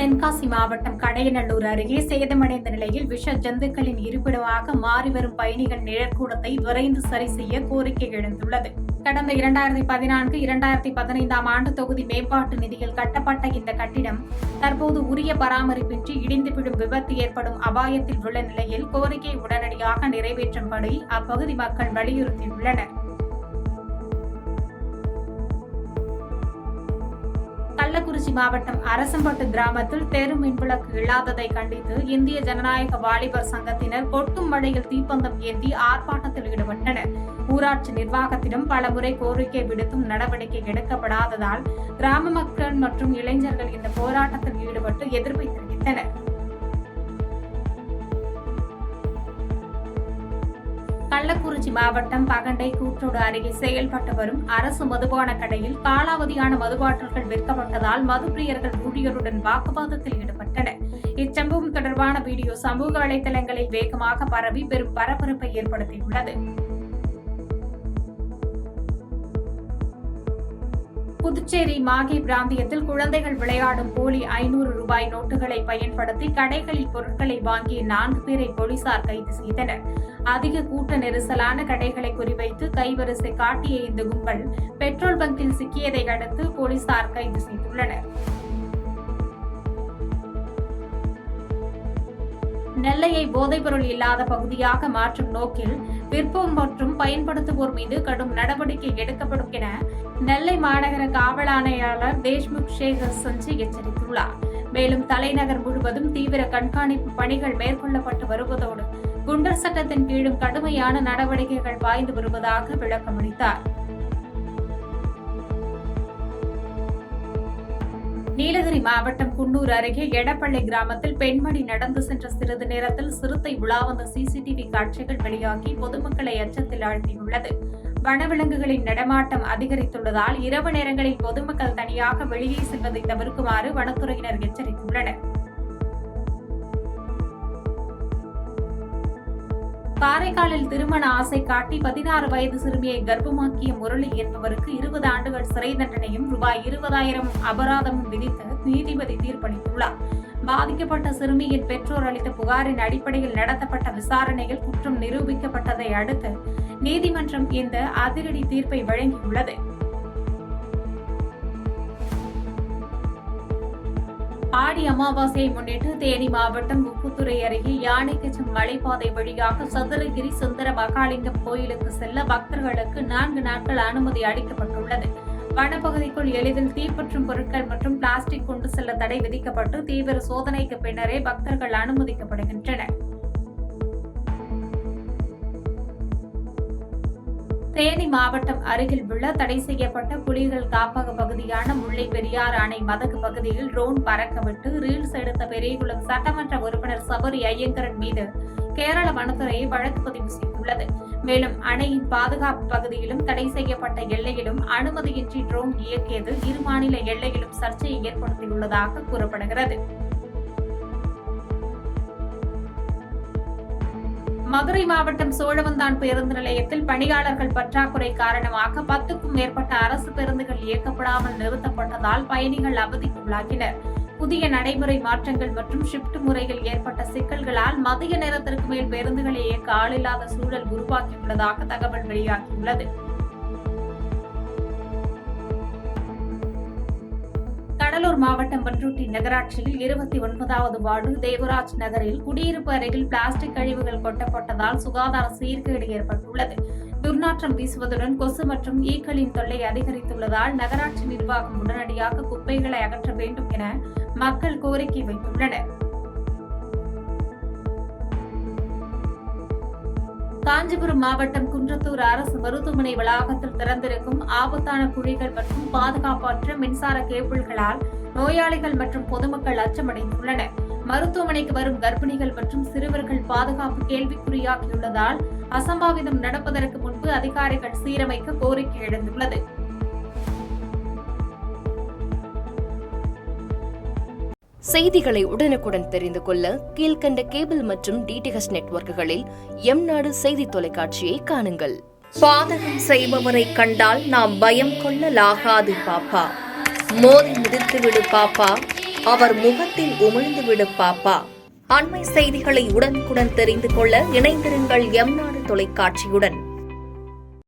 தென்காசி மாவட்டம் கடையநல்லூர் அருகே சேதமடைந்த நிலையில் விஷ ஜந்துக்களின் இருப்பிடமாக மாறிவரும் பயணிகள் நிழற்கூடத்தை விரைந்து சரி செய்ய கோரிக்கை எழுந்துள்ளது. கடந்த 2014-2015 ஆண்டு தொகுதி மேம்பாட்டு நிதியில் கட்டப்பட்ட இந்த கட்டிடம் தற்போது உரிய பராமரிப்பின்றி இடிந்து விடும் விபத்து ஏற்படும் அபாயத்தில் உள்ள நிலையில் கோரிக்கை உடனடியாக நிறைவேற்றும்படி அப்பகுதி மக்கள் வலியுறுத்தியுள்ளனர். கள்ளக்குறிச்சி மாவட்டம் அரசம்பட்டு கிராமத்தில் தெரு மின்விளக்கு இல்லாததை கண்டித்து இந்திய ஜனநாயக வாலிபர் சங்கத்தினர் கொட்டும் மழையில் தீப்பந்தம் ஏந்தி ஆர்ப்பாட்டத்தில் ஈடுபட்டனர். ஊராட்சி நிர்வாகத்திடம் பலமுறை கோரிக்கை விடுத்தும் நடவடிக்கை எடுக்கப்படாததால் கிராம மக்கள் மற்றும் இளைஞர்கள் இந்த போராட்டத்தில் ஈடுபட்டு எதிர்ப்பை தெரிவித்தனர். கள்ளக்குறிச்சி மாவட்டம் பகண்டை கூற்றோடு அருகே செயல்பட்டு வரும் அரசு மதுபான கடையில் காலாவதியான மதுபாட்டில்கள் விற்கப்பட்டதால் மதுப்பிரியர்கள் ஊழியருடன் வாக்குவாதத்தில் ஈடுபட்டனர். இச்சம்பவம் தொடர்பான வீடியோ சமூக வலைதளங்களில் வேகமாக பரவி பெரும் பரபரப்பை ஏற்படுத்தியுள்ளது. புதுச்சேரி மாகே பிராந்தியத்தில் குழந்தைகள் விளையாடும் போலி 500 ரூபாய் நோட்டுகளை பயன்படுத்தி கடைகளில் பொருட்களை வாங்கிய 4 பேரை போலீசார் கைது செய்தனர். அதிக கூட்ட நெரிசலான கடைகளை குறிவைத்து கைவரிசை காட்டிய இந்த கும்பல் பெட்ரோல் பங்கில் சிக்கியதை அடுத்து போலீசார் கைது செய்துள்ளனர். நெல்லையை போதைப்பொருள் இல்லாத பகுதியாக மாற்றும் நோக்கில் விற்போர் மற்றும் பயன்படுத்துவோர் மீது கடும் நடவடிக்கை எடுக்கப்படும் என நெல்லை மாநகர காவல் ஆணையாளர் தேஷ்முக் சேகர் சஞ்சய் எச்சரித்துள்ளார். மேலும் தலைநகர் முழுவதும் தீவிர கண்காணிப்பு பணிகள் மேற்கொள்ளப்பட்டு வருவதோடு குண்டர் சட்டத்தின் கீழும் கடுமையான நடவடிக்கைகள் பாய்ந்து வருவதாக விளக்கமளித்தார். நீலகிரி மாவட்டம் குன்னூர் அருகே எடப்பள்ளி கிராமத்தில் பெண்மணி நடந்து சென்ற சிறிது நேரத்தில் சிறுத்தை உலா வந்த சிசிடிவி காட்சிகள் வெளியாகி பொதுமக்களை அச்சத்தில் ஆழ்த்தியுள்ளது. வனவிலங்குகளின் நடமாட்டம் அதிகரித்துள்ளதால் இரவு நேரங்களில் பொதுமக்கள் தனியாக வெளியே செல்வதை தவிர்க்குமாறு வனத்துறையினர் எச்சரித்துள்ளனர். காரைக்காலில் திருமண ஆசை காட்டி 16 வயது சிறுமியை கர்ப்பமாக்கிய முரளி என்பவருக்கு 20 ஆண்டுகள் சிறை தண்டனையும் ரூபாய் 20,000 அபராதமும் விதித்து நீதிபதி தீர்ப்பளித்துள்ளார். பாதிக்கப்பட்ட சிறுமியின் பெற்றோர் அளித்த புகாரின் அடிப்படையில் நடத்தப்பட்ட விசாரணையில் குற்றம் நிரூபிக்கப்பட்டதை அடுத்து நீதிமன்றம் இந்த அதிரடி தீர்ப்பை வழங்கியுள்ளது. ஆடி அமாவாசையை முன்னிட்டு தேனி மாவட்டம் உப்புத்துறை அருகே யானைக்கச்சம் மலைப்பாதை வழியாக சதுரகிரி சுந்தர மகாலிங்கம் கோயிலுக்கு செல்ல பக்தர்களுக்கு 4 நாட்கள் அனுமதி அளிக்கப்பட்டுள்ளது. வனப்பகுதிக்குள் எளிதில் தீப்பற்றும் பொருட்கள் மற்றும் பிளாஸ்டிக் கொண்டு செல்ல தடை விதிக்கப்பட்டு தீவிர சோதனைக்கு பின்னரே பக்தர்கள் அனுமதிக்கப்படுகின்றனர். தேனி மாவட்டம் அருகில் உள்ள தடை செய்யப்பட்ட புலிகள் காப்பக பகுதியான முல்லை பெரியாறு அணை மதகு பகுதியில் ட்ரோன் பறக்கவிட்டு ரீல்ஸ் எடுத்த பெரியகுளம் சட்டமன்ற உறுப்பினர் சபரி ஐயங்கரன் மீது கேரள வனத்துறையை வழக்கு பதிவு செய்துள்ளது. மேலும் அணையின் பாதுகாப்பு பகுதியிலும் தடை செய்யப்பட்ட எல்லையிலும் அனுமதியின்றி ட்ரோன் இயக்கியது இரு மாநில எல்லையிலும் சர்ச்சையை ஏற்படுத்தியுள்ளதாக கூறப்படுகிறது. மதுரை மாவட்டம் சோழவந்தான் பேருந்து நிலையத்தில் பணியாளர்கள் பற்றாக்குறை காரணமாக 10க்கும் மேற்பட்ட அரசு பேருந்துகள் இயக்கப்படாமல் நிறுத்தப்பட்டதால் பயணிகள் அவதிக்குள்ளாகினர். புதிய நடைமுறை மாற்றங்கள் மற்றும் ஷிப்ட் முறையில் ஏற்பட்ட சிக்கல்களால் மதிய நேரத்திற்கு மேல் பேருந்துகளை இயக்க ஆளில்லாத சூழல் உருவாக்கியுள்ளதாக தகவல் வெளியாகியுள்ளது. கடலூர் மாவட்டம் பண்ருட்டி நகராட்சியில் 29வது வார்டு தேவராஜ் நகரில் குடியிருப்பு அருகில் பிளாஸ்டிக் கழிவுகள் கொட்டப்பட்டதால் சுகாதார சீர்கேடு ஏற்பட்டுள்ளது. துர்நாற்றம் வீசுவதுடன் கொசு மற்றும் ஈக்களின் தொல்லை அதிகரித்துள்ளதால் நகராட்சி நிர்வாகம் உடனடியாக குப்பைகளை அகற்ற வேண்டும் என மக்கள் கோரிக்கை வைத்துள்ளனர். காஞ்சிபுரம் மாவட்டம் குன்றத்தூர் அரசு மருத்துவமனை வளாகத்தில் திறந்திருக்கும் ஆபத்தான குழிகள் மற்றும் பாதுகாப்பற்ற மின்சார கேபிள்களால் நோயாளிகள் மற்றும் பொதுமக்கள் அச்சமடைந்துள்ளனர். மருத்துவமனைக்கு வரும் கர்ப்பிணிகள் மற்றும் சிறுவர்கள் பாதுகாப்பு கேள்விக்குறியாகியுள்ளதால் அசம்பாவிதம் நடப்பதற்கு முன்பு அதிகாரிகள் சீரமைக்க கோரிக்கை எழுந்துள்ளது. செய்திகளை உடனுக்குடன் தெரிந்து கொள்ள கீழ்கண்ட கேபிள் மற்றும் டிடிஎச் நெட்வொர்க்குகளில் எம்நாடு செய்தி தொலைக்காட்சியை காணுங்கள். பாதகம் செய்பவரை கண்டால் நாம் பயம் கொள்ளலாகாது பாப்பா. மோதி மிதித்து விடு பாப்பா, அவர் முகத்தில் உமிழ்ந்துவிடு பாப்பா. அண்மை செய்திகளை உடனுக்குடன் தெரிந்து கொள்ள இணைந்திருங்கள் எம் நாடு தொலைக்காட்சியுடன்.